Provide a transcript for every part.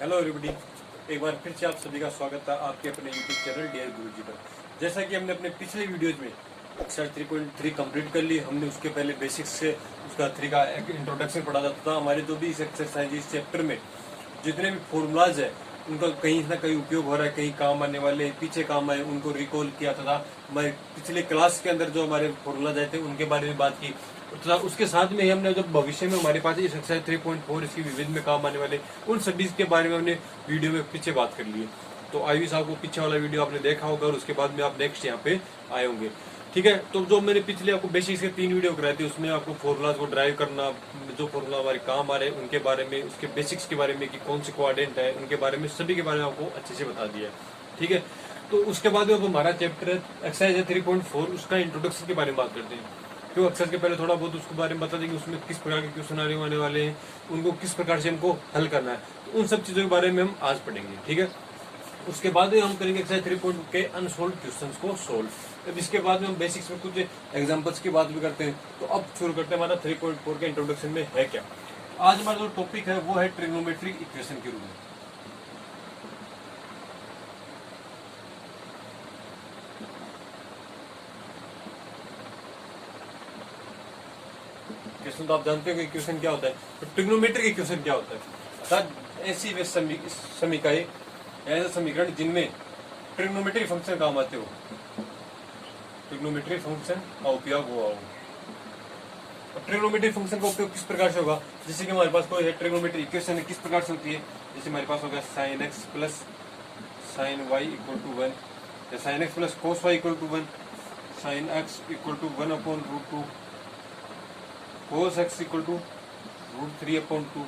Hello everybody, एक बार फिर से आप सभी का स्वागत है आपके अपने यूट्यूब चैनल डियर गुरुजी पर। जैसा कि हमने अपने पिछले वीडियोज में एक्सरसाइज 3.3 कंप्लीट कर ली, हमने उसके पहले बेसिक्स से उसका 3 का एक इंट्रोडक्शन पढ़ा था। हमारे जो भी इस एक्सरसाइज इस चैप्टर में जितने भी फॉर्मूलाज है उनका कहीं ना कहीं उपयोग हो रहा है, कहीं काम आने वाले पीछे काम आए उनको रिकॉल किया तथा हमारे पिछले क्लास के अंदर जो हमारे फॉर्मूलाज आए थे उनके बारे में बात की तथा उसके साथ में ही हमने जब भविष्य में हमारे पास इस एक्सरसाइज 3.4 इसकी विविध में काम आने वाले उन सभी के बारे में हमने वीडियो में पीछे बात कर ली है। तो आई साहब को पीछे वाला वीडियो आपने देखा होगा और उसके बाद में आप नेक्स्ट यहाँ पे आए होंगे। ठीक है, तो जो मैंने पिछले आपको बेसिक्स के 3 वीडियो कराए थे उसमें आपको फॉर्मूलाज को ड्राइव करना, जो फॉर्मूला हमारे काम आ रहे हैं उनके बारे में, उसके बेसिक्स के बारे में कि कौन से क्वाड्रेंट है उनके बारे में, सभी के बारे में आपको अच्छे से बता दिया है। ठीक है, तो उसके बाद में अब हमारा चैप्टर एक्सरसाइज है 3.4 उसका इंट्रोडक्शन के बारे में बात करते हैं। क्यों एक्सरसाइज के पहले थोड़ा बहुत उसके बारे में बता देंगे, उसमें किस प्रकार के क्वेश्चन आने वाले हैं, उनको किस प्रकार से हमको हल करना है, तो उन सब चीजों के बारे में हम आज पढ़ेंगे। ठीक है, उसके बाद में हम करेंगे एक्सरसाइज 3.2 के अनसोल्व क्वेश्चंस को सोल्व। अब इसके बाद में हम बेसिक्स में कुछ एग्जांपल्स की बात भी करते हैं। तो अब शुरू करते हैं, हमारा 3.4 के इंट्रोडक्शन में है क्या। आज हमारा जो टॉपिक है वो है ट्रिग्नोमेट्रिक इक्वेशन के रूप में। इक्वेशन तो आप जानते हो कि इक्वेशन क्या होता है, तो ट्रिग्नोमेट्रिक इक्वेशन क्या होता है, अर्थात ऐसी वे समीकरण ऐसे समीकरण जिनमें ट्रिग्नोमेट्रिक फंक्शन काम आते हो, ट्रिग्नोमेट्रिक फंक्शन का उपयोग हुआ हो। ट्रिग्नोमेट्रिक फंक्शन का उपयोग किस प्रकार से होगा, जैसे कि हमारे पास कोई है ट्रिग्नोमेट्रिक इक्वेशन किस प्रकार से होती है, जैसे हमारे पास होगा sine x plus sine y equal to 1, या sine x plus cos y equal to 1, sine x equal to 1/√2, cos x equal to √3/2।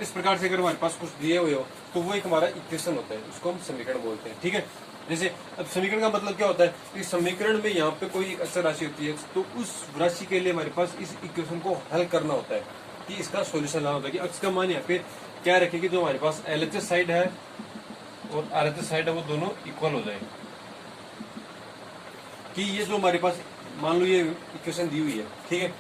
इस प्रकार से अगर हमारे पास कुछ दिए हुए हो तो वो एक हमारा इक्वेशन होता है, उसको हम समीकरण बोलते हैं। ठीक है, जैसे अब समीकरण का मतलब क्या होता है कि समीकरण में यहाँ पे कोई अचर राशि होती है तो उस राशि के लिए हमारे पास इस इक्वेशन को हल करना होता है कि इसका सॉल्यूशन लाना होता है कि अक्स का मान यहाँ पे क्या रखे कि जो हमारे पास एलएचएस साइड है और आरएचएस साइड है वो दोनों इक्वल हो जाए। कि ये जो हमारे पास मान लो ये इक्वेशन दी हुई है, ठीक है,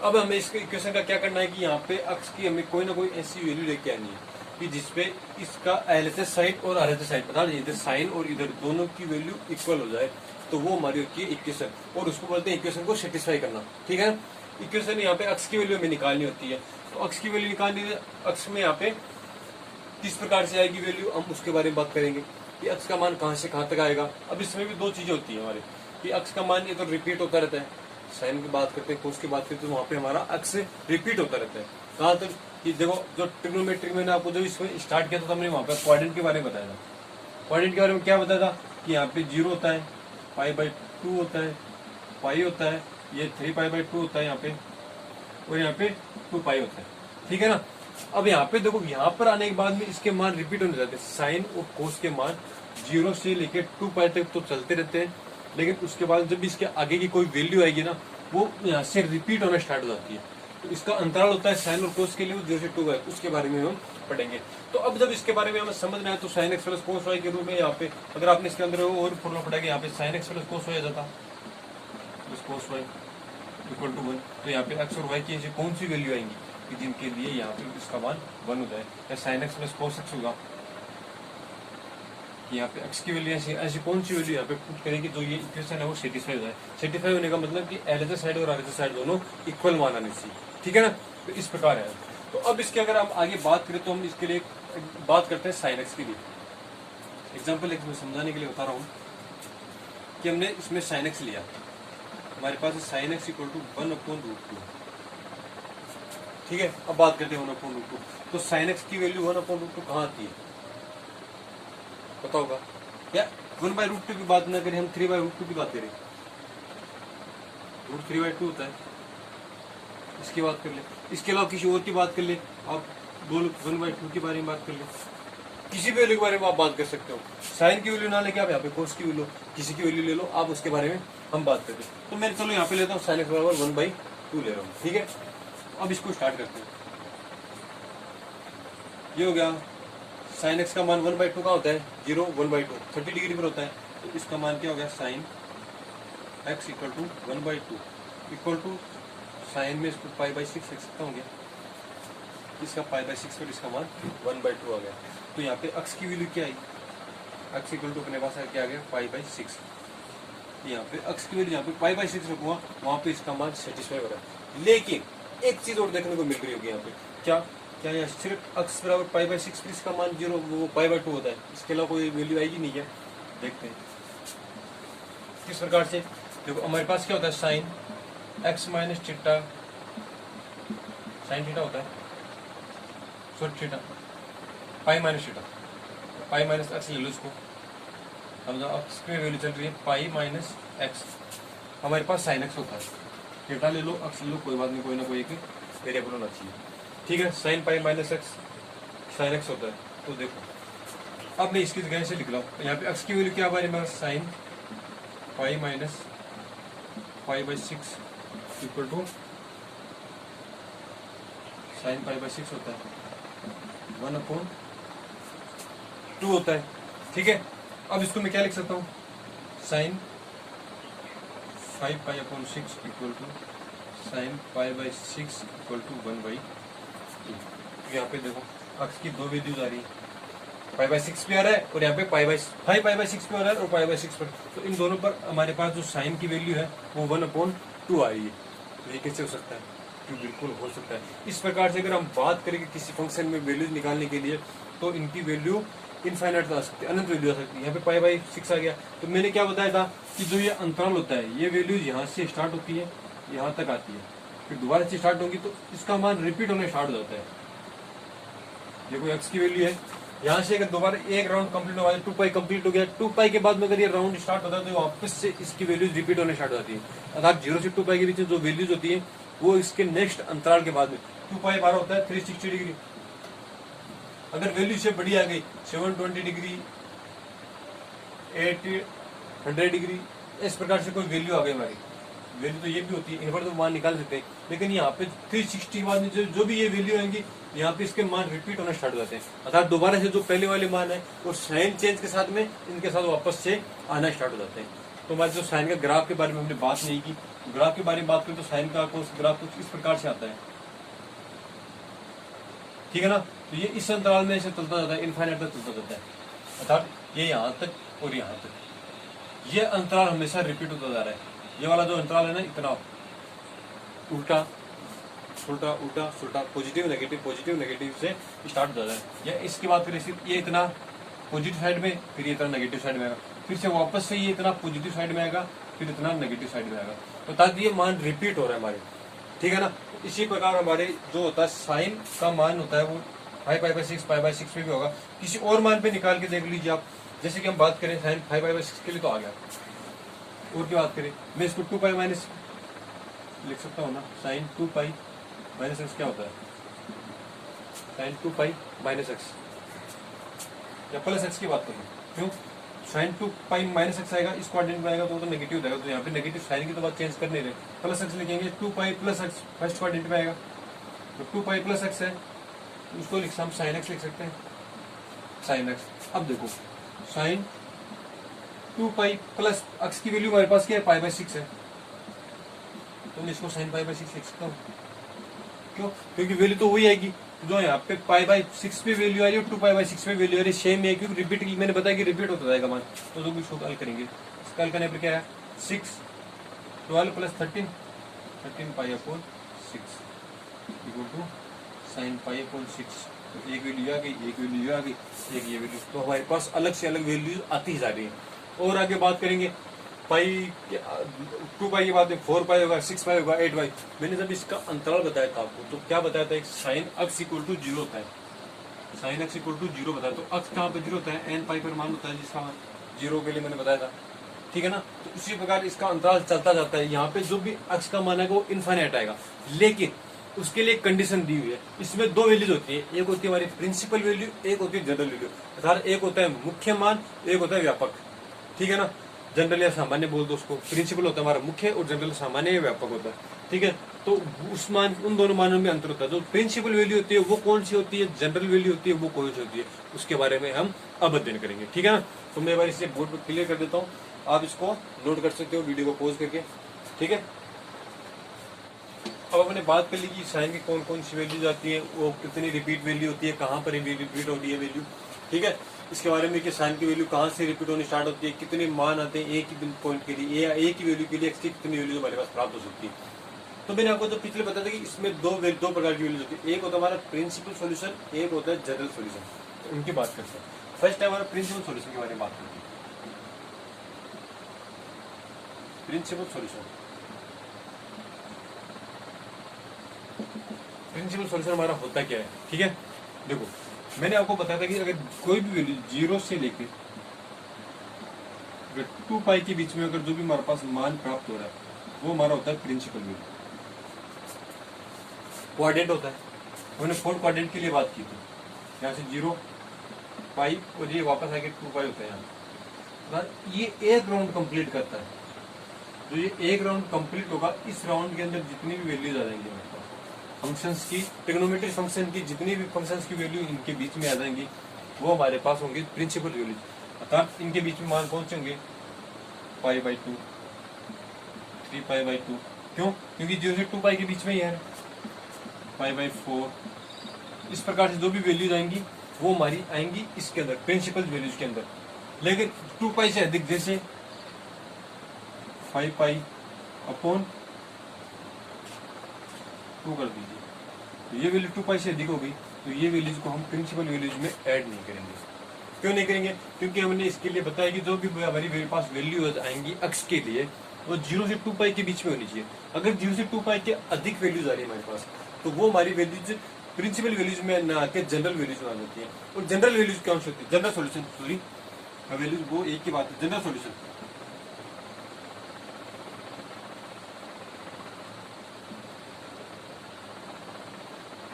अब हमें इसके इक्वेशन का क्या करना है कि यहाँ पे अक्स की हमें कोई ना कोई ऐसी वैल्यू लेके आनी है कि जिसपे इसका एलएचएस साइड और आरएचएस साइड पता इधर साइन और इधर दोनों की वैल्यू इक्वल हो जाए, तो वो हमारी होती है इक्वेशन, और उसको बोलते हैं इक्वेशन को सेटिस्फाई करना। ठीक है, इक्वेशन यहाँ पे अक्स की वैल्यू हमें निकालनी होती है, तो अक्स की वैल्यू निकालनी है, अक्स में यहाँ पे किस प्रकार से आएगी वैल्यू हम उसके बारे में बात करेंगे कि अक्स का मान कहाँ से कहाँ तक आएगा। अब इसमें भी दो चीजें होती है हमारे कि अक्स का मान ये तो रिपीट होता रहता है, साइन की बात करते हैं कोस की बात करते हैं तो वहाँ पे हमारा अक्स रिपीट होता रहता है। कहाँ तक कि देखो जो ट्रिग्नोमेट्रिक मैंने आपको जब इसमें स्टार्ट किया था तो हमने वहाँ पे क्वाड्रेंट के बारे में बताया था। क्वाड्रेंट के बारे में क्या बताया था कि यहाँ पे 0 होता है, π/2 होता है, पाई होता है, ये 3π/2 होता है यहाँ पे, और यहाँ पे 2π होता है। ठीक है ना, अब यहाँ पे देखो यहाँ पर आने के बाद में इसके मान रिपीट होने जाते हैं, साइन और कोस के मान 0 से लेके 2π तक तो चलते रहते हैं, लेकिन उसके बाद जब इसके आगे की कोई वैल्यू आएगी ना वो यहाँ से रिपीट होना स्टार्ट हो जाती है। तो इसका अंतराल होता है साइन और कोस के लिए 0 से 2 है, उसके बारे में हम पढ़ेंगे। तो अब जब इसके बारे में हमें समझ में आया तो sine x plus cos y के रूप में यहाँ पे अगर आपने इसके अंदर और फॉर्मूला पढ़ा यहाँ पे sine x plus cos y आ जाता plus cos y equal to 1, तो यहाँ पे एक्स और वाई की ऐसी कौन सी वैल्यू आएंगी कि जिनके लिए यहाँ पे इसका मान 1 हो जाए, या sine x plus cos x होगा यहाँ पे एक्स की वैल्यू ऐसी कौन सी वैल्यू यहाँ पे पुट करेंगे जो ये इक्वेशन है वो सेटिस्फाई हो जाए। सेटिस्फाई होने का मतलब कि एलएचएस साइड और आरएचएस साइड दोनों इक्वल मान आने चाहिए। ठीक है ना, तो इस प्रकार है। तो अब इसके अगर हम आगे बात करें तो हम इसके लिए बात करते हैं साइन एक्स के लिए। एग्जाम्पल एक मैं समझाने के लिए बता रहा हूँ कि हमने इसमें साइन एक्स लिया, हमारे पास साइन एक्स इक्वल टू 1/√2। ठीक है, अब बात करते हैं 1/√2। तो साइन एक्स की वैल्यू 1/√2 कहाँ आती है पता होगा क्या? 1/√2 की बात ना करें, हम 3/√2 की बात करें, √3/2 होता है, इसकी बात कर ले। इसके अलावा किसी और की बात कर ले, आप बोलो 1/2 के बारे में बात कर ले, किसी भी वैल्यू के बारे में आप बात कर सकते हो। साइन की वैल्यू ना लेके आप यहाँ पे कोस की वैल्यू किसी की वैल्यू ले लो, आप उसके बारे में हम बात करते हैं। तो मैं चलो यहाँ पे लेता हूँ साइन एक्स बराबर 1/2 ले रहा हूँ। ठीक है, अब इसको स्टार्ट करते हैं। ये हो गया, साइन एक्स का मान 1/2 का होता है, 0 1/2 30 डिग्री पर होता है, तो इसका मान क्या हो गया sine x equal to 1/2 equal to sine में इसको π/6 लिख सकता हूँ क्या? इसका पाई बाई 6 पर इसका मान 1/2 आ गया। तो यहाँ पे अक्स की वैल्यू क्या आई, अक्स इक्वल टू अपने पास क्या आ गया पाई बाई 6। यहाँ पे अक्स की वैल्यू यहाँ पे पाई बाई 6 रखूंगा, वहाँ पे इसका मान सेटिस्फाई हो रहा है। लेकिन एक चीज और देखने को मिल रही होगी यहाँ पे, क्या क्या यहाँ सिर्फ अक्स बराबर पाई बाई 6 पर इसका मान 0 वो पाई बाई 2 होता है, इसके अलावा कोई वैल्यू आएगी नहीं क्या? देखते हैं किस प्रकार से। देखो हमारे पास क्या होता है sine x minus theta, sine theta होता है sorry theta pi minus theta, pi minus x ले लो इसको, हम जो एक्स की वैल्यू चल रही है पाई माइनस एक्स, हमारे पास साइन एक्स होता है, थीटा ले लो एक्स ले लो कोई बात नहीं, कोई ना कोई एक वेरिएबल होना चाहिए, ठीक है। Sign pi minus x sine x होता है। तो देखो अब मैं इसकी जगह से लिख रहा हूँ, यहाँ पे एक्स की वैल्यू क्या हमारे पास sine pi minus pi by 6 equal to sine pi by 6 होता है 1/2 होता है, ठीक है। अब इसको मैं क्या लिख सकता हूँ, sine 5 pi upon 6 equal to sine pi by 6 equal to 1/2। यहाँ पे देखो अक्स की दो वैल्यूज आ रही है, पाई बाई 6 पे आ रहा है और यहाँ पे पाई बाई 6 पे आ रहा है और पाई बाई 6 पर, तो इन दोनों पर हमारे पास जो साइन की वैल्यू है वो 1/2 आ रही है। तो ये कैसे हो सकता है? तो बिल्कुल हो सकता है। इस प्रकार से अगर हम बात करेंगे किसी फंक्शन में वैल्यूज निकालने के लिए, तो इनकी वैल्यू इनफाइनाइट आ सकती है, अनंत वैल्यू आ सकती है। यहाँ पे पाई बाई 6 आ गया, तो मैंने क्या बताया था कि जो ये अंतराल होता है ये वैल्यूज यहाँ से स्टार्ट होती है यहाँ तक आती है, फिर दोबारा से स्टार्ट होगी तो इसका मान रिपीट होने स्टार्ट हो जाता है। ये कोई एक्स की वैल्यू है, यहाँ से अगर दोबारा एक राउंड कंप्लीट हो गया 2 पाई कंप्लीट हो गया, 2 पाई के बाद में अगर ये राउंड स्टार्ट होता है तो वापस से इसकी वैल्यूज रिपीट होने स्टार्ट हो जाती है। अर्थात 0 से 2 पाई के बीच में जो वैल्यूज होती है वो इसके नेक्स्ट अंतराल के बाद में 2 पाई बार होता है 360 डिग्री, अगर वैल्यू से बड़ी आ गई 720 डिग्री 800 डिग्री, इस प्रकार से कोई वैल्यू आ गई हमारी वैल्यू, तो ये भी होती है, इन पर तो मान निकाल सकते हैं। लेकिन यहाँ पे 360 के बाद में जो भी ये वैल्यू आएंगी यहाँ पे इसके मान रिपीट होना स्टार्ट हो जाते हैं, अर्थात दोबारा से जो पहले वाले मान है वो साइन चेंज के साथ में इनके साथ वापस से आना स्टार्ट हो जाते हैं। तो हमारे जो साइन का ग्राफ के बारे में हमने बात नहीं की, ग्राफ के बारे में बात करें तो साइन का ग्राफ कुछ इस प्रकार से आता है, ठीक है ना। तो ये इस अंतराल में ऐसे चलता जाता है, इनफाइनाइट तक चलता जाता है, अर्थात ये यहाँ तक और यहाँ तक, ये अंतराल हमेशा रिपीट होता जा रहा है। ये वाला जो अंतराल है ना इतना उल्टा उल्टा उल्टा उल्टा पॉजिटिव नेगेटिव से स्टार्ट हो जाता है। या इसकी बात करें सिर्फ ये इतना पॉजिटिव साइड में, फिर ये इतना नेगेटिव साइड में आएगा, फिर से वापस से ये इतना पॉजिटिव साइड में आएगा, फिर इतना नेगेटिव साइड में आएगा, तो ताकि ये मान रिपीट हो रहा है हमारे, ठीक है ना। इसी प्रकार हमारे जो होता है साइन का मान होता है वो पाई बाई 6 पाई बाई 6 में भी होगा। किसी और मान पे निकाल के देख लीजिए आप, जैसे कि हम बात करें साइन 5 पाई बाई 6 के लिए तो आ गया, और की बात करें मैं इसको 2 पाई माइनस लिख सकता हूँ ना, साइन 2 पाई माइनस एक्स क्या होता है, साइन 2 पाई माइनस एक्स या प्लस एक्स की बात करूँ, क्यों साइन 2 पाई माइनस एक्स आएगा, इस क्वाड्रेंट में आएगा तो वो तो नेगेटिव हो जाएगा, तो यहाँ पे नेगेटिव साइन की तो बात चेंज कर नहीं रहे, प्लस एक्स लिखेंगे 2 pi plus x first quadrant में आएगा, तो 2 पाई प्लस एक्स है तो उसको हम साइन एक्स लिख सकते हैं, साइन एक्स। अब देखो साइन 2 पाई प्लस एक्स की वैल्यू हमारे पास क्या है पाई बाई 6 है, तो मैं इसको साइन पाई बाई 6 लिख सकता हूँ, क्यों? क्योंकि वैल्यू तो वही आएगी जो यहाँ पे पाई बाई 6 पे वैल्यू आ रही है और 2 पाई बाई 6 पे वैल्यू आ रही है, सेम है, क्योंकि रिपीट मैंने बताया कि रिपीट होता जाएगा मान। तो जो भी इसको हल करेंगे, इसका हल करने पर क्या है 6 12 plus 13 pi upon 6 equal to sine pi upon 6, तो एक वैल्यू आ गई, एक वैल्यू आ गई, एक ये वैल्यू, तो हमारे पास अलग से अलग वैल्यूज आती ही जा रही है। और आगे बात करेंगे पाई 2 पाई के बाद में 4 पाई होगा, 6 पाई होगा, 8 पाई। मैंने जब इसका अंतराल बताया था आपको तो क्या बताया था, एक साइन अक्स इक्वल टू 0 होता है, साइन अक्स इक्वल टू 0 बताया, तो अक्स कहाँ पे 0 होता है, एन पाई पर मान होता है जिसका 0 के लिए मैंने बताया था, ठीक है ना। तो इसी प्रकार इसका अंतराल चलता जाता है, यहाँ पे जो भी अक्स का मान है वो इनफाइनाइट आएगा, लेकिन उसके लिए कंडीशन दी हुई है। इसमें दो वैल्यूज होती है, एक होती है हमारी प्रिंसिपल वैल्यू, एक होती है जनरल वैल्यू, अर्थात एक होता है मुख्य मान, एक होता है व्यापक, ठीक है ना। जनरल या सामान्य बोल दो उसको, प्रिंसिपल होता है हमारा मुख्य और जनरल सामान्य या व्यापक होता है, ठीक है। तो उस मान उन दोनों मानों में अंतर होता है, जो प्रिंसिपल वैल्यू होती है वो कौन सी होती है, जनरल वैल्यू होती है वो कौन सी होती है, उसके बारे में हम अब अध्ययन करेंगे, ठीक है ना। तो मैं बार इसे बोर्ड पर क्लियर कर देता हूँ, आप इसको नोट कर सकते हो वीडियो को पॉज करके, ठीक है। अब अपने बात कर ली कि साइन की कौन कौन सी वैल्यूज आती है, वो कितनी रिपीट वैल्यू होती है, कहाँ पर रिपीट होती है वैल्यू, ठीक है। इसके बारे में कि साइन की वैल्यू कहाँ से रिपीट होनी स्टार्ट होती है, कितने मान आते हैं एक ही पॉइंट के लिए, या एक ही वैल्यू के लिए एक्स की कितनी वैल्यू हमारे पास प्राप्त हो सकती है। तो मैंने आपको तो पिछले बताया था कि इसमें दो प्रकार की वैल्यूज होती है, एक होता है हमारा प्रिंसिपल सॉल्यूशन, एक होता है जनरल सॉल्यूशन। तो इनकी बात करते हैं। फर्स्ट है हमारा प्रिंसिपल सॉल्यूशन के बारे में बात करते हैं। प्रिंसिपल सॉल्यूशन, प्रिंसिपल सॉल्यूशन हमारा होता क्या है, ठीक है। देखो मैंने आपको बताया था कि अगर कोई भी वैल्यू 0 से लेकर 2 पाई के बीच में अगर जो भी हमारे पास मान प्राप्त हो रहा है वो हमारा होता है प्रिंसिपल वैल्यू। क्वाड्रेंट होता है, हमने 4 क्वाड्रेंट के लिए बात की थी, यहाँ से 0 पाई और ये वापस आके 2 पाई होता है यहाँ। ये एक राउंड कंप्लीट करता है, तो ये एक राउंड कंप्लीट होगा, इस राउंड के अंदर जितनी भी वैल्यूज आ जाएंगी हमारे पास फंक्शंस की, ट्रिग्नोमेट्रिक फंक्शन की जितनी भी फंक्शंस की वैल्यू इनके बीच में आ जाएंगी वो हमारे पास होंगी प्रिंसिपल वैल्यूज। अर्थात इनके बीच में मान कौन से होंगे, π/2, 3π/2। क्यों? क्योंकि 0 से 2 पाई के बीच में ही है, π/4। इस प्रकार से जो भी वैल्यूज आएंगी वो हमारी आएंगी इसके अंदर प्रिंसिपल वैल्यूज के अंदर। लेकिन 2 पाई से अधिक जैसे 5 पाई अपॉन 2 कर दीजिए, तो ये वैल्यू 2 पाई से अधिक हो गई, तो ये वैल्यूज को हम प्रिंसिपल वैल्यूज में ऐड नहीं करेंगे। क्यों नहीं करेंगे? क्योंकि हमने इसके लिए बताया कि जो भी हमारी मेरे पास वैल्यूज आएंगी अक्स के लिए वो 0 से 2 पाई के बीच में होनी चाहिए। अगर 0 से 2 पाई के अधिक वैल्यूज आ रही है हमारे पास, तो वो हमारी वैल्यूज प्रिंसिपल वैल्यूज में ना आके जनरल वैल्यूज में आ जाती है। और जनरल वैल्यूज कौन सी होती है? जनरल सॉल्यूशन, सॉरी वैल्यूज वो एक ही बात है, जनरल सॉल्यूशन।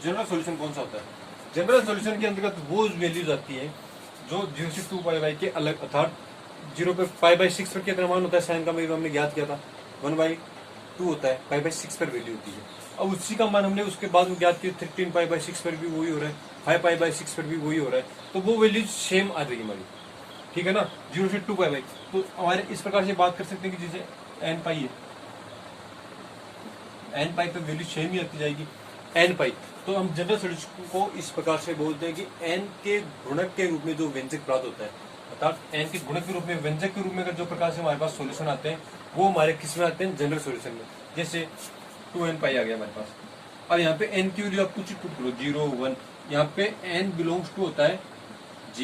जनरल सॉल्यूशन कौन सा होता है? जनरल सॉल्यूशन के अंतर्गत वो वैल्यूज आती है जो 0 से 2 पाई के अलग, अर्थात 0 पे π/6 पर कितना मान होता है साइन का, हमने ज्ञात किया था 1/2 होता है, π/6 पर वैल्यू होती है। अब उसी का मान हमने उसके बाद में ज्ञात किया 13 π/6 पर भी वही हो रहा है, 5 π/6 पर भी वही हो रहा है, तो वो वैल्यूज सेम आ जाएगी हमारी, ठीक है ना, 0 से 2 पाई। तो हमारे इस प्रकार से बात कर सकते हैं कि जैसे n पाई है, n पाई पर वैल्यू सेम ही आती जाएगी n पाई। तो हम जनरल सॉल्यूशन को इस प्रकार से बोलते हैं कि n के गुणक के रूप में जो व्यंजक प्राप्त होता है, अर्थात n के गुणक के रूप में, व्यंजक के रूप में अगर जो प्रकार से हमारे पास सॉल्यूशन आते हैं वो हमारे किस में आते हैं? जनरल सॉल्यूशन में। जैसे 2n पाई आ गया हमारे पास, और यहाँ पे n की वैल्यू आप कुछ पुट करो 0 1, यहाँ पे n बिलोंग्स टू होता है z,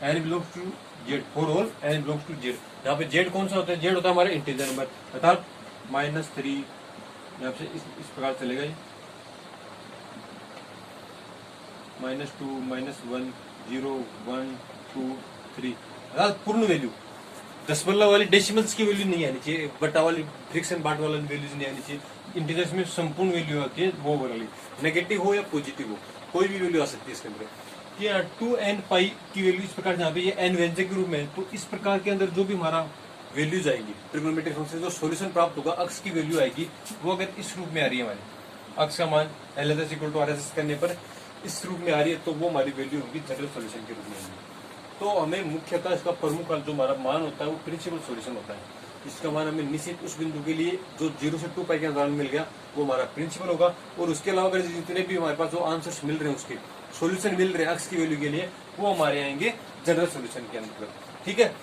n belongs to z for all n belongs to z। यहाँ पे z कौन सा होता है? z होता है हमारा इंटीजर नंबर, अर्थात -3, यहाँ से इस प्रकार चलेगा ये -2 -1 0 1 2 3, अर्थात पूर्ण वैल्यू, दशमलव वाली डेसिमल्स की वैल्यू नहीं आनी चाहिए, बटा वाली फ्रिक्शन बाट वाली वैल्यूज नहीं आनी चाहिए। इंटीजर्स में संपूर्ण वैल्यू आती है वो वाली, नेगेटिव हो या पॉजिटिव हो, कोई भी वैल्यू आ सकती है इसके अंदर। ये 2n पाई की वैल्यू इस प्रकार, जहाँ पे ये n व्यंजक के रूप में है, तो इस प्रकार के अंदर जो भी हमारा वैल्यूज आएगी ट्रिग्नोमेट्रिक फंक्शन, जो सॉल्यूशन प्राप्त होगा, अक्स की वैल्यू आएगी, वो अगर इस रूप में आ रही है हमारी, अक्स का मान LHS = RHS करने पर इस रूप में आ रही है, तो वो हमारी वैल्यू होगी जनरल सॉल्यूशन के रूप में होगी। तो हमें मुख्यतः इसका प्रमुख जो हमारा मान होता है वो प्रिंसिपल सॉल्यूशन होता है। इसका मान हमें निश्चित उस बिंदु के लिए जो 0 से 2 पाई के अंतराल में मिल गया वो हमारा प्रिंसिपल होगा, और उसके अलावा अगर जितने भी हमारे पास जो आंसर्स मिल रहे हैं, उसके सॉल्यूशन मिल रहे हैं अक्स की वैल्यू के लिए, वो हमारे आएंगे जनरल सॉल्यूशन के अंतर्गत, ठीक है,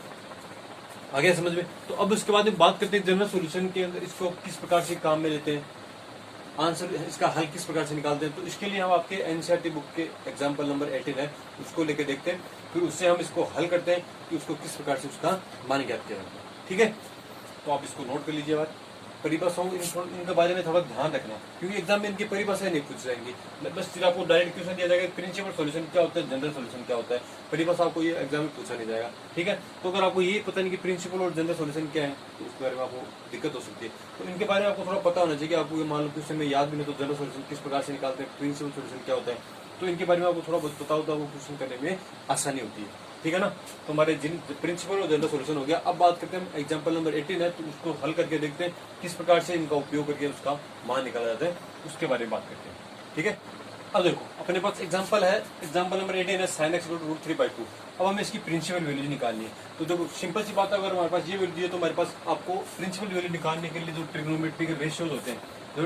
आ गया समझ में। तो अब उसके बाद में बात करते हैं जनरल सॉल्यूशन के अंदर इसको किस प्रकार से काम में लेते हैं, आंसर इसका हल किस प्रकार से निकालते हैं। तो इसके लिए हम आपके एनसीईआरटी बुक के एग्जाम्पल नंबर 18 है, उसको लेके देखते हैं, फिर उससे हम इसको हल करते हैं कि उसको किस प्रकार से उसका मान ज्ञात किया जाता है, ठीक है। तो आप इसको नोट कर लीजिए। बात परिभाषाओं इनके बारे में थोड़ा ध्यान रखना, क्योंकि एग्जाम में इनकी परिभाषाएं नहीं पूछ जाएंगी, बस फिर आपको डायरेक्ट क्वेश्चन दिया जाएगा प्रिंसिपल सॉल्यूशन क्या होता है, जनरल सॉल्यूशन क्या होता है, परिभाषा आपको ये एग्जाम में पूछा नहीं जाएगा, ठीक है। तो अगर आपको ये पता नहीं कि प्रिंसिपल और जनरल सॉल्यूशन क्या है, तो उसके बारे में आपको दिक्कत हो सकती है। तो इनके बारे में आपको थोड़ा पता होना चाहिए कि आपको मान लो क्वेश्चन में याद भी नहीं, तो जनरल सॉल्यूशन किस प्रकार से निकालते हैं, प्रिंसिपल सॉल्यूशन क्या होता है, तो इनके बारे में आपको थोड़ा बहुत पता होता है, वो क्वेश्चन करने में आसानी होती है, ठीक है ना। तो हमारे जिन प्रिंसिपल और जनरल सॉल्यूशन हो गया। अब बात करते हैं एग्जांपल नंबर 18 है, तो उसको हल करके देखते हैं किस प्रकार से इनका उपयोग करके उसका मान निकाला जाता है, उसके बारे में बात करते हैं, ठीक है। अब देखो अपने पास एग्जांपल है, एग्जांपल नंबर 18 है sin x = √3/2। अब हमें इसकी प्रिंसिपल वैल्यू निकालनी है। तो देखो सिंपल सी बात है, अगर हमारे पास ये वैल्यू है तो हमारे पास आपको प्रिंसिपल वैल्यू निकालने के लिए जो ट्रिग्नोमेट्रिक रेशियोज होते हैं, जो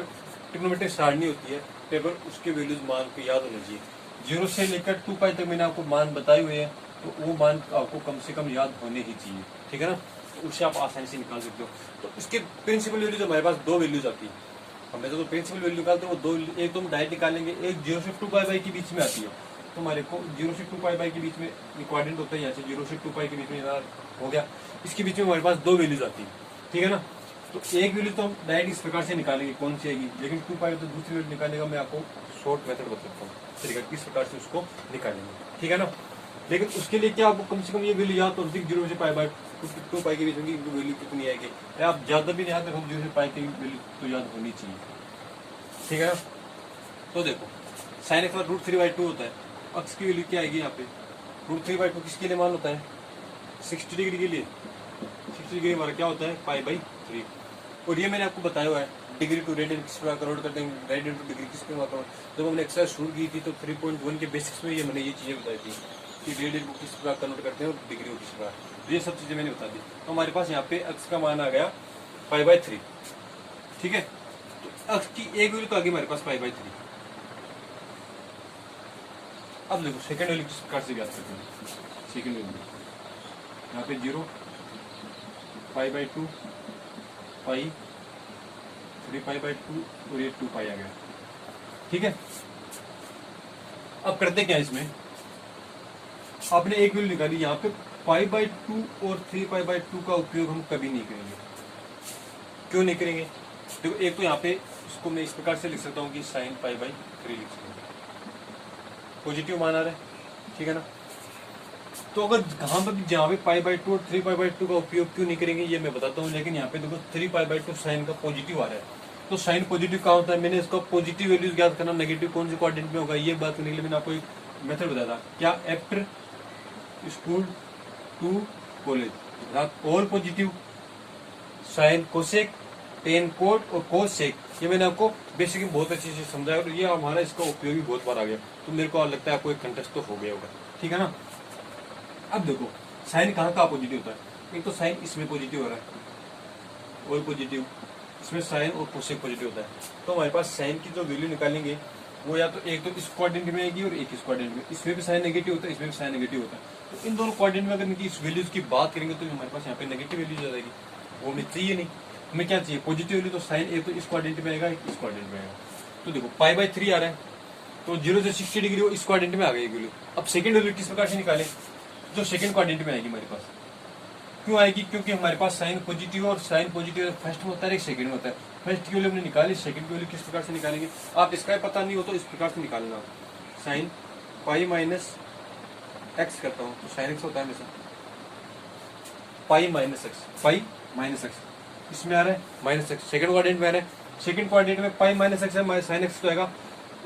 ट्रिग्नोमेट्रिक सारणी होती है, केवल उसके वैल्यूज मान को याद होना चाहिए। 0 से लेकर 2 पाई तक मैंने आपको मान बताए हुए हैं, तो वो मान आपको कम से कम याद होने ही चाहिए, ठीक है ना। तो उससे आप आसानी से निकाल सकते हो। तो इसके प्रिंसिपल वैल्यूज हमारे पास दो वैल्यूज आती है, हमें तो प्रिंसिपल वैल्यू निकालते हैं वो दो, एक तो हम डायरेक्ट निकालेंगे, एक 0 से 2 पाई बाई के बीच में आती है। तो हमारे को 0 से 2 पाई बाई के बीच में क्वाड्रेंट होता है, यहाँ से 0 से 2 पाई के बीच में हो गया। इसके बीच में हमारे पास दो वैल्यूज आती है, ठीक है ना। तो एक वैल्यू तो हम डायरेक्ट इस प्रकार से निकालेंगे, कौन सी आएगी, लेकिन 2 पाई तो दूसरी वैल्यू निकालने का मैं आपको शॉर्ट मेथड बता सकता हूँ, तरीका किस प्रकार से उसको निकालेंगे, ठीक है ना। लेकिन उसके लिए क्या आपको कम से कम ये वैल्यू याद तो 0 से पाई बाई 2 पाई के बीच में वैल्यू कितनी आएगी, आप ज्यादा भी याद रखो, 0 से पाई की वैल्यू तो याद होनी चाहिए, ठीक है ना। तो देखो साइन एक्स √3/2 होता है, अक्स की वैल्यू क्या आएगी यहाँ पे, √3/2 किसके लिए मान होता है, 60 डिग्री के लिए। 60 डिग्री हमारा क्या होता है, π/3। और ये मैंने आपको बताया हुआ है डिग्री टू रेडियन किस प्रकार कन्वर्ट करते हैं, रेडियन टू डिग्री किस प्रकार कन्वर्ट। जब हमने एक्सरसाइज शुरू की थी तो 3.1 के बेसिक्स में ये मैंने ये चीजें बताई थी कि रेडियन को किस प्रकार कन्वर्ट करते हैं और डिग्री को किस प्रकार, ये सब चीजें मैंने बता दी। तो हमारे पास यहाँ पे अक्स का मान आ गया π/3, ठीक है। तो अक्स की एक वैल्यू तो आ गई हमारे पास π/3। अब देखो सेकंड वैल्यू किस प्रकार से ज्ञात करते हैं, सेकंड वैल्यू यहाँ पे 0 π/2 पाई 3π/2 और ये 2 पाई आ गया, ठीक है। अब करते क्या इसमें, आपने एक वैल्यू निकाली, यहाँ पे π/2 और 3π/2 का उपयोग हम कभी नहीं करेंगे। क्यों नहीं करेंगे, देखो एक तो यहाँ पे इसको मैं इस प्रकार से लिख सकता हूँ कि sin π/3 लिख सकता हूँ, पॉजिटिव मान आ रहा है, ठीक है ना। तो अगर कहाँ पर जहाँ पे π/2 और 3π/2 का उपयोग क्यों नहीं करेंगे ये मैं बताता हूँ, लेकिन यहाँ पे देखो 3π/2 साइन का पॉजिटिव आ रहा है, तो साइन पॉजिटिव कहाँ होता है, मैंने इसका पॉजिटिव वैल्यूज ज्ञात करना, नेगेटिव कौन से क्वाड्रेंट में होगा ये बात करने के लिए मैंने आपको एक मेथड बताया था, क्या after school to college, all positive sine cosec tan cot और कोसेक, ये मैंने आपको बेसिकली बहुत अच्छे से समझाया और ये हमारा इसका उपयोग भी बहुत बार आ गया, तो मेरे को लगता है आपको एक कंटेस्ट तो हो गया होगा, ठीक है ना। अब देखो साइन कहाँ का पॉजिटिव होता है, एक तो साइन इसमें पॉजिटिव हो रहा है और पॉजिटिव इसमें साइन और कोसेक पॉजिटिव होता है, तो हमारे पास साइन की जो वैल्यू निकालेंगे वो या तो एक तो इस क्वाड्रेंट में आएगी और एक इस क्वाड्रेंट में, इसमें भी साइन नेगेटिव होता है, इसमें भी साइन नेगेटिव होता है, तो इन दोनों क्वाड्रेंट में अगर इनकी इस वैल्यूज की बात करेंगे तो हमारे पास यहाँ पे नेगेटिव वैल्यूज आ जाएगी, वो हमें चाहिए नहीं, हमें क्या चाहिए पॉजिटिव वैल्यू। तो साइन एक तो इस क्वाड्रेंट में आएगा, एक इस क्वाड्रेंट में आएगा, तो देखो π/3 आ रहा है, तो 0 से 60 डिग्री वो इस क्वाड्रेंट में आ गई वैल्यू। अब सेकंड वैल्यू किस प्रकार से निकाले, जो सेकंड क्वाड्रेंट में आएगी हमारे पास, क्यों आएगी, क्योंकि हमारे पास साइन पॉजिटिव और साइन पॉजिटिव फर्स्ट में होता है, एक सेकंड में होता है, फर्स्ट की वैल्यू हमने निकाली, सेकंड की वैल्यू किस प्रकार से निकालेंगे, आप इसका पता नहीं हो तो इस प्रकार से निकालना, साइन π-x करता हूँ तो साइन x होता है हमेशा π-x, इसमें आ रहा है -x, सेकंड क्वाड्रेंट में आ रहा है, सेकंड क्वाड्रेंट में π-x है, साइन x तो आएगा,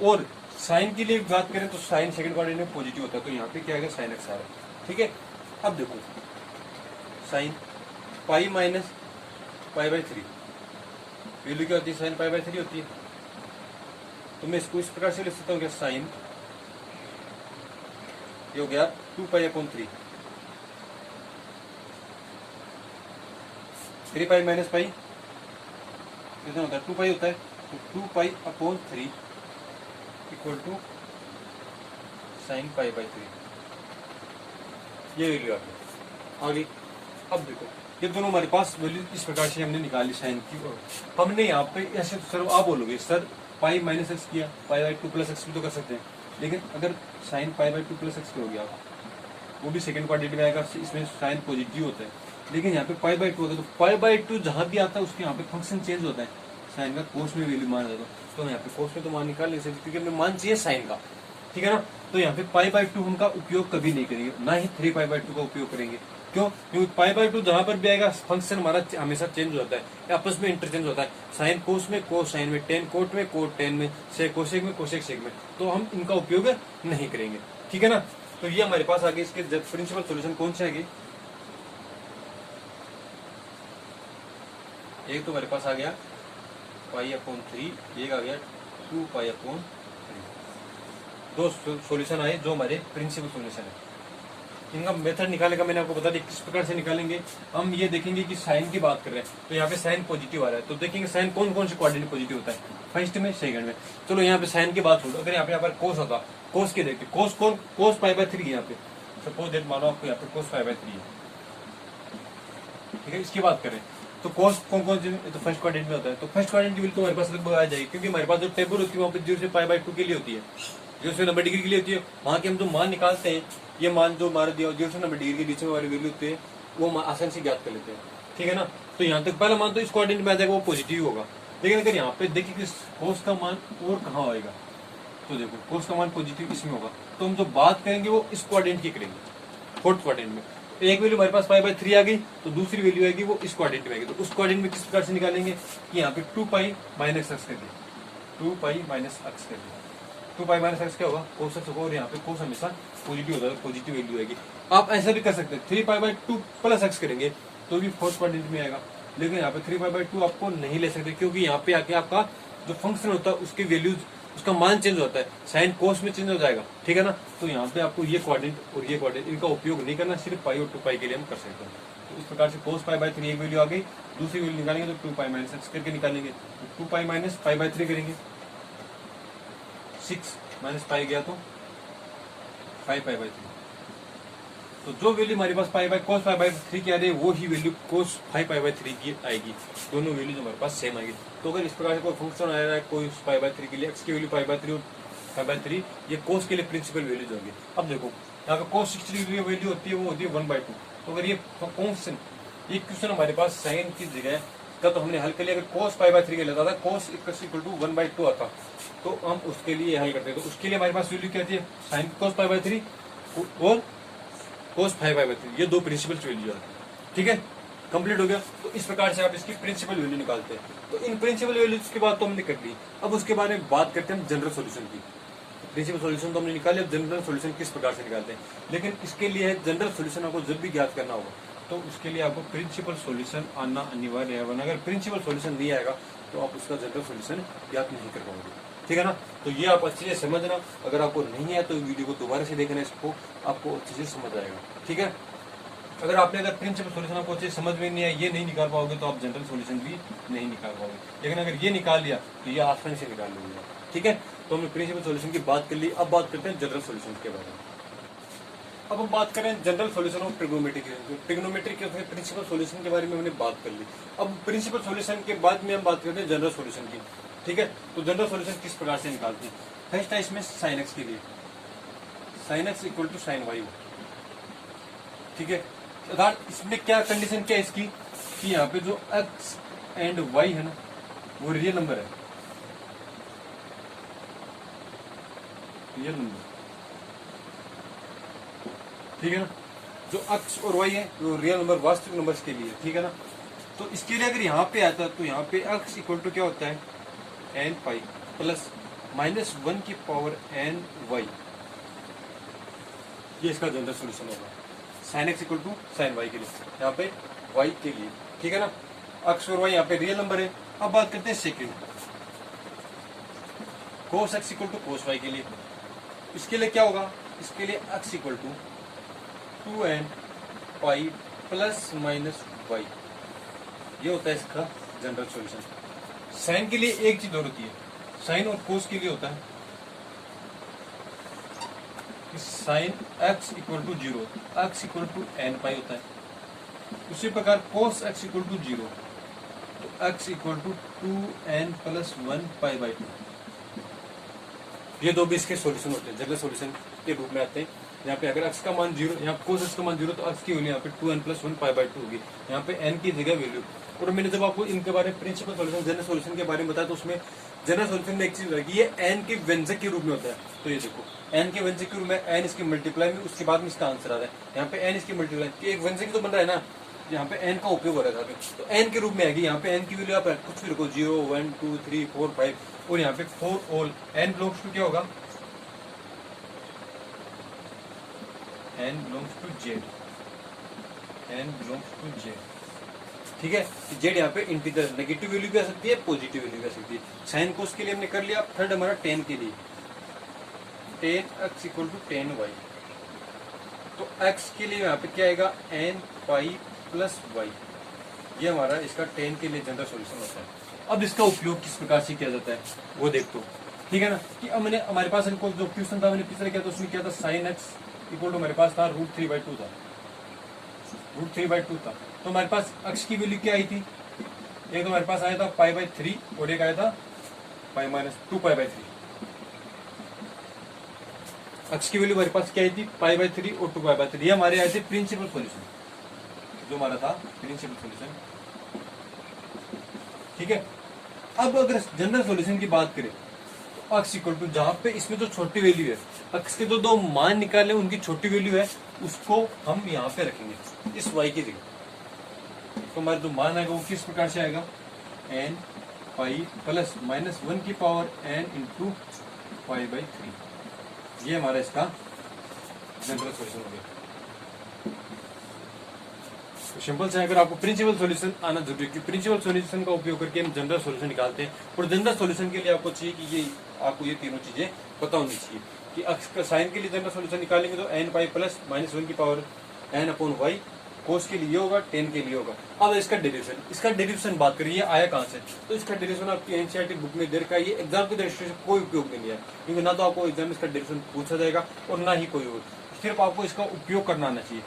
और साइन के लिए बात करें तो साइन सेकंड क्वाड्रेंट में पॉजिटिव होता है, तो यहाँ पे क्या आएगा साइन x आ रहा है, ठीक है। अब देखो साइन π-π/3 वैल्यू क्या होती है, साइन π/3 होती है, तो मैं इसको इस प्रकार से लिख सकता हूँ क्या, साइन ये हो गया 2π/3, 3π माइनस पाई कितना होता है, 2π होता है, तो 2π/3 इक्वल टू साइन π/3, ये वैल्यू आ गई। अब देखो ये दोनों हमारे पास वैल्यू इस प्रकार से हमने निकाली साइन की, और हमने यहाँ पे ऐसे सर आप बोलोगे सर π-x किया, π/2 + x भी तो कर सकते हैं, लेकिन अगर साइन π/2 + x करोगे आप, वो भी सेकंड क्वाड्रेंट में आएगा, इसमें साइन पॉजिटिव होता है, लेकिन यहाँ पे π/2 होता है, तो π/2 जहाँ भी आता है उसके यहाँ पे फंक्शन चेंज होता है, साइन का कोस में वैल्यू मान जाता है, तो यहाँ पे कोस में तो मान निकाल नहीं सकते क्योंकि हमें मान चाहिए साइन का, ठीक है ना। तो यहाँ पे π/2 हम का उपयोग कभी नहीं करेंगे, ना ही 3π/2 का उपयोग करेंगे, क्यों, क्योंकि π/2 जहाँ पर भी आएगा फंक्शन हमारा हमेशा चेंज होता है, आपस में इंटरचेंज होता है, साइन कोस में, कोस साइन में, टेन कोट में, कोट टेन में, सेक कोसेक में, कोसेक सेक में, तो हम इनका उपयोग नहीं करेंगे, ठीक है ना। तो ये हमारे पास आगे इसके प्रिंसिपल सॉल्यूशन कौन से आगे, एक तो हमारे पास आ गया π/3, एक आ गया 2π/3, दो सॉल्यूशन आए जो हमारे प्रिंसिपल सॉल्यूशन है, इनका मेथड निकालने का मैंने आपको बता दिया किस प्रकार से निकालेंगे। हम ये देखेंगे कि साइन की बात कर रहे हैं तो यहाँ पे साइन पॉजिटिव आ रहा है, तो देखेंगे साइन कौन कौन से कोऑर्डिनेट पॉजिटिव होता है, फर्स्ट में सेकंड में। चलो यहाँ पे साइन की बात छोड़ो, अगर यहाँ पर कोस होता, कोस के देखते, कोस कौन, कोस π/3 यहाँ पे, सपोज दैट मानो आपको यहाँ पे कोस π/3 है, ठीक है। इसकी बात करें तो कोस कौन कौन से, तो फर्स्ट क्वाड्रेंट में होता है, तो फर्स्ट क्वाड्रेंट की वैल्यू तो हमारे पास लगभग आ जाएगी, क्योंकि हमारे पास जो टेबल होती है वहाँ पे 0 से π/2 के लिए होती है, 0 से 90 डिग्री के लिए होती है। वहाँ के हम जो मान निकालते हैं, ये मान जो हमारा दिया 0 से 90 डिग्री के बीच में हमारी वैल्यू होती है, वो आसानी से ज्ञात कर लेते हैं, ठीक है ना। तो यहाँ तक पहला मान तो इस क्वाड्रेंट में आ जाएगा, वो पॉजिटिव होगा। लेकिन अगर यहाँ पे देखिए कि कोस का मान और कहाँ आएगा, तो देखो कोस का मान पॉजिटिव इसमें होगा, तो हम जो बात करेंगे वो इस क्वाड्रेंट की करेंगे, फोर्थ क्वाड्रेंट में। एक वैल्यू हमारे पास π/3 आ गई, तो दूसरी वैल्यू आएगी वो इस क्वाड्रेंट में आएगी, तो उस क्वाड्रेंट में किस प्रकार से निकालेंगे कि यहाँ पे 2π - x कर दिया, 2π - x कर दिया, 2π - x क्या होगा, कोस x होगा, और यहाँ पे कोस हमेशा पॉजिटिव होता है, पॉजिटिव वैल्यू आएगी। आप ऐसा भी कर सकते हैं 3π/2 + x करेंगे तो भी फोर्थ क्वाड्रेंट में आएगा, लेकिन यहाँ पे 3π/2 आपको नहीं ले सकते, क्योंकि यहाँ पे आके आपका जो फंक्शन होता है उसकी वैल्यूज, उसका मान चेंज होता है, साइन कोस में चेंज हो जाएगा, ठीक है ना। तो यहाँ पे आपको ये क्वाड्रेंट और ये क्वाड्रेंट इनका उपयोग नहीं करना, सिर्फ पाई और 2π के लिए हम कर सकते हैं। तो इस प्रकार से कोस π/3 एक वैल्यू आ गई, दूसरी वैल्यू निकालेंगे तो 2π - x करके निकालेंगे, तो 2π - π/3 करेंगे, 6 - π गया तो 5π/3, तो जो वैल्यू हमारे पास कोस π/3 की आ रही है वो ही वैल्यू कोस 5π/3 की आएगी, दोनों वैल्यूज हमारे पास सेम आएगी। तो अगर इस प्रकार से कोई फंक्शन आ रहा है कोई π/3 के लिए, x की वैल्यू π/3 और 5/3, ये कोस के लिए प्रिंसिपल वैल्यूज होंगी। अब देखो यहाँ पे कोस 60 डिग्री वैल्यू होती है, वो होती है 1/2। तो अगर ये फंक्शन, ये क्वेश्चन हमारे पास साइन की जगह का तो हमने हल कर लिया, अगर कोस π/3 के लेता था, कोस = 1/2 आता, तो हम उसके लिए हल करते, तो उसके लिए हमारे पास वैल्यू क्या थी, साइन कोस π/3 और कोस 5/3, ये दो प्रिंसिपल वैल्यू है, ठीक है, कंप्लीट हो गया। तो इस प्रकार से आप इसकी प्रिंसिपल वैल्यू निकालते हैं। तो इन प्रिंसिपल वैल्यूज की बात तो हमने कर ली, अब उसके बारे में बात करते हैं जनरल सॉल्यूशन की। प्रिंसिपल सॉल्यूशन तो हमने निकाले, अब जनरल सॉल्यूशन किस प्रकार से निकालते हैं। लेकिन इसके लिए जनरल सॉल्यूशन आपको जब भी ज्ञात करना होगा तो उसके लिए आपको प्रिंसिपल सॉल्यूशन आना अनिवार्य है, वरना अगर प्रिंसिपल सॉल्यूशन नहीं आएगा तो आप उसका जनरल सॉल्यूशन ज्ञात नहीं कर पाओगे, ठीक है ना। तो ये आप अच्छे से समझना, अगर आपको नहीं है तो वीडियो को दोबारा से देखना, इसको आपको अच्छे से समझ आएगा, ठीक है। अगर आपने अगर प्रिंसिपल सॉल्यूशन आपको अच्छे समझ में नहीं है, ये नहीं निकाल पाओगे तो आप जनरल सॉल्यूशन भी नहीं निकाल पाओगे, लेकिन अगर ये निकाल लिया तो ये आसानी से निकाल लोगे, ठीक है। तो हमने प्रिंसिपल सॉल्यूशन की बात कर ली, अब बात करते हैं जनरल सॉल्यूशन के बारे में। अब हम बात करें जनरल सॉल्यूशन ऑफ ट्रिग्नोमेट्री की। ट्रिग्नोमेट्री के प्रिंसिपल सॉल्यूशन के बारे में हमने बात कर ली, अब प्रिंसिपल सॉल्यूशन के बाद में हम बात करते हैं जनरल सॉल्यूशन की, ठीक है। तो जनरल सॉल्यूशन किस प्रकार से निकालते हैं, फर्स्ट है इसमें साइन एक्स के लिए, साइन x = साइन y, ठीक है। अर्थात इसमें क्या कंडीशन क्या है इसकी कि यहाँ पे जो x एंड y है ना वो रियल नंबर है, रियल नंबर, ठीक है ना। जो x और y है वो रियल नंबर, वास्तविक नंबर्स के लिए, ठीक है ना। तो इसके लिए अगर यहाँ पे आता तो यहाँ पे x = क्या होता है n π प्लस -1 की पावर n y, ये इसका जनरल सॉल्यूशन होगा। साइन x = साइन y के लिए, यहाँ पे y के लिए, ठीक है ना। x और y यहाँ पे रियल नंबर है। अब बात करते हैं सेकंड, कोस x = कोस y के लिए। इसके लिए क्या होगा, इसके लिए x = 2n π plus minus y, ये होता है इसका जनरल सॉल्यूशन। साइन के लिए एक चीज और होती है, साइन और कोस के लिए होता है साइन x = 0, x = n π होता है। उसी प्रकार कोस x = 0, तो x = 2n + 1 π/2, ये दो भी इसके सॉल्यूशन होते हैं, जनरल सॉल्यूशन के रूप में आते हैं। यहाँ पे अगर x का मान 0, यहाँ कोस x का मान 0, तो x की वैल्यू यहाँ पे 2n + 1 π/2 होगी, यहाँ पे n की जगह वैल्यू। और मैंने जब आपको इनके बारे में प्रिंसिपल सॉल्यूशन, जनरल सॉल्यूशन के बारे में बताया, तो उसमें जनरल सॉल्यूशन में एक चीज रहेगी, ये n के व्यंजक के रूप में होता है। तो ये देखो n के व्यंजक के रूप में, n इसके मल्टीप्लाई में, उसके बाद में इसका आंसर आ रहा है। यहाँ पे n इसकी मल्टीप्लाई, एक व्यंजक तो बन रहा है ना, यहाँ पे n का उपयोग हो रहा है, तो n के रूप में आएगी। यहाँ पे n की वैल्यू आप कुछ भी रखो, 0 1 2 3 4 5, और यहाँ पे 4 ऑल, n बिलोंग्स टू क्या होगा, n belongs to z, n belongs to z, ठीक है। z यहाँ पे इंटीजर, नेगेटिव वैल्यू भी आ सकती है, पॉजिटिव वैल्यू भी आ सकती है। साइन कोस के लिए हमने कर लिया। थर्ड हमारा tan के लिए, tan x = tan y, तो x के लिए यहाँ पे क्या आएगा n पाई प्लस वाई, ये हमारा इसका टेन के लिए जनरल सॉल्यूशन होता है। अब इसका उपयोग किस प्रकार से किया जाता है वो देख दो, ठीक है ना। कि अब मैंने हमारे पास इनको जो क्वेश्चन था मैंने पिछले किया था उसमें क्या था, साइन एक्स इक्वल टू हमारे पास था √3/2 था, √3/2 था। तो हमारे पास अक्ष की वैल्यू क्या आई थी, एक तो हमारे पास आया था π/3 और एक आया था π-2π/3। अक्ष की वैल्यू हमारे पास क्या आई थी π/3 और 2π/3, ये हमारे आए थे प्रिंसिपल सॉल्यूशन, जो हमारा था प्रिंसिपल सॉल्यूशन, ठीक है। अब अगर जनरल सॉल्यूशन की बात करें तो अक्स इक्वल टू जहां पे इसमें जो छोटी वैल्यू है, अक्स के जो दो मान निकाले उनकी छोटी वैल्यू है उसको हम यहाँ पे रखेंगे इस y की जगह। तो हमारा जो मान आएगा वो किस प्रकार से आएगा, n पाई प्लस -1 की पावर n इंटू π/3, ये हमारा इसका जनरल सॉल्यूशन हो गया। तो सिंपल से अगर आपको प्रिंसिपल सॉल्यूशन आना जरूरी है, प्रिंसिपल सॉल्यूशन का उपयोग करके हम जनरल सॉल्यूशन निकालते हैं। और जनरल सॉल्यूशन के लिए आपको चाहिए कि ये आपको ये तीनों चीजें पता होनी चाहिए कि अक्स का साइन के लिए जनरल सॉल्यूशन निकालेंगे तो n पाई प्लस -1 की पावर n अपॉन वाई, कोस के लिए होगा, टेन के लिए होगा। अब इसका डेरिवेशन बात करिए, ये आया कहाँ से, तो इसका डेरिवेशन आपकी एनसीईआरटी बुक में दे रखा है। ये एग्जाम की दृष्टि से कोई उपयोग नहीं है, क्योंकि ना तो आपको एग्जाम इसका डेरिवेशन पूछा जाएगा और ना ही कोई और, सिर्फ आपको इसका उपयोग करना आना चाहिए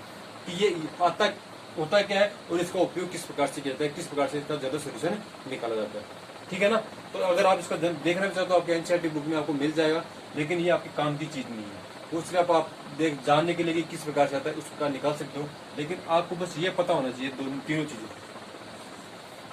कि ये आता होता क्या है और इसका उपयोग किस प्रकार से किया जाता है, किस प्रकार से इसका जनरल सॉल्यूशन निकाला जाता है, ठीक है ना। तो अगर आप इसका देखना चाहते हो आपके एनसीईआरटी बुक में आपको मिल जाएगा, लेकिन ये आपके काम की चीज नहीं है, वो सिर्फ आप जानने के लिए कि किस प्रकार से आता है उस प्रकार निकाल सकते हो, लेकिन आपको बस ये पता होना चाहिए तीनों चीजें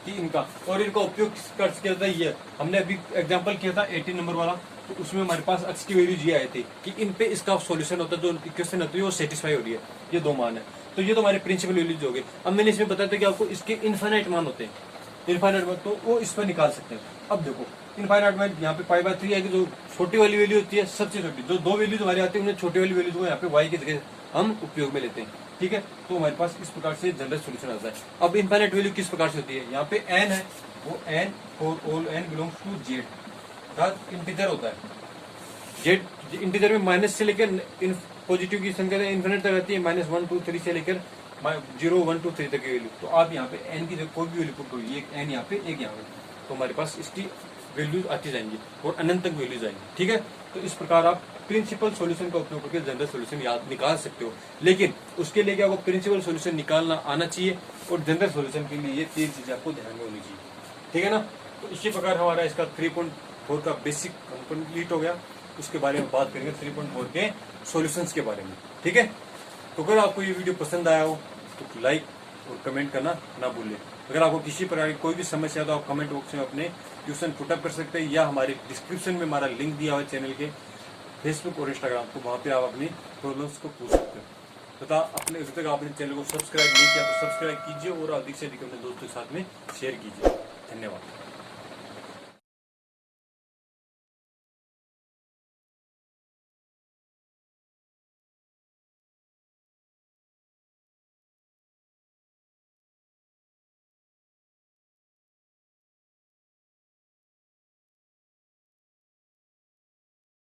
कि इनका और इनका उपयोग किस प्रकार से किया जाता है। ये हमने अभी एग्जाम्पल किया था 18 नंबर वाला, तो उसमें हमारे पास अक्स की वैल्यू ये आए थे कि इन पे इसका सॉल्यूशन होता है, जो इक्वेशन होती है वो सेटिस्फाई हो रही है, ये दो मान है। तो ये तो हमारे प्रिंसिपल वैल्यूज हो गए। अब मैंने इसमें बताया था कि आपको इसके इनफाइनाइट मान होते हैं, इनफाइनाइट मान, तो वो इस पर निकाल सकते हैं। अब देखो इनफाइनाइट मान यहाँ पे π/3 है कि जो छोटी वाली वैल्यू होती है सबसे छोटी, जो दो वैल्यूज हमारी आती है उन्हें छोटी वाली वैल्यूज को यहाँ पे y की जगह हम उपयोग में लेते हैं, ठीक है। तो हमारे पास इस प्रकार से जनरल सॉल्यूशन आता है। अब इनफाइनाइट वैल्यू किस प्रकार से होती है, यहाँ पे n है, वो n for all n belongs to z, अर्थात इंटीजर होता है। z इंटीजर में माइनस से लेकर पॉजिटिव की संख्या इन्फिनिट तक रहती है, -1 2 3 से लेकर 0 1 2 3 तक की वैल्यू। तो आप यहाँ पे n की जगह कोई भी वैल्यू पुट करिए, एक n यहाँ पे एक यहाँ पे, तो हमारे पास इसकी वैल्यूज आती जाएंगी और अनंत तक वैल्यूज आएंगी, ठीक है। तो इस प्रकार आप प्रिंसिपल सॉल्यूशन का उपयोग करके जनरल सॉल्यूशन याद निकाल सकते हो, लेकिन उसके लिए आपको प्रिंसिपल सॉल्यूशन निकालना आना चाहिए और जनरल सॉल्यूशन के लिए ये तीन चीजें आपको ध्यान में होनी चाहिए, ठीक है ना। तो इसी प्रकार हमारा इसका 3.4 का बेसिक कंप्लीट हो गया। उसके बारे में बात करेंगे 3.4 के सॉल्यूशंस के बारे में, ठीक है। तो अगर आपको ये वीडियो पसंद आया हो तो लाइक और कमेंट करना ना भूलें। अगर आपको किसी प्रकार की कोई भी समस्या तो आप कमेंट बॉक्स में अपने क्वेश्चन पुटअप कर सकते हैं, या हमारे डिस्क्रिप्शन में हमारा लिंक दिया हुआ है चैनल के फेसबुक और इंस्टाग्राम, तो वहाँ पे आप अपनी प्रॉब्लम्स को पूछ सकते हो। तथा अपने अभी तक आपने चैनल को सब्सक्राइब नहीं किया तो सब्सक्राइब कीजिए और अधिक से अधिक अपने दोस्तों के साथ में शेयर कीजिए। धन्यवाद।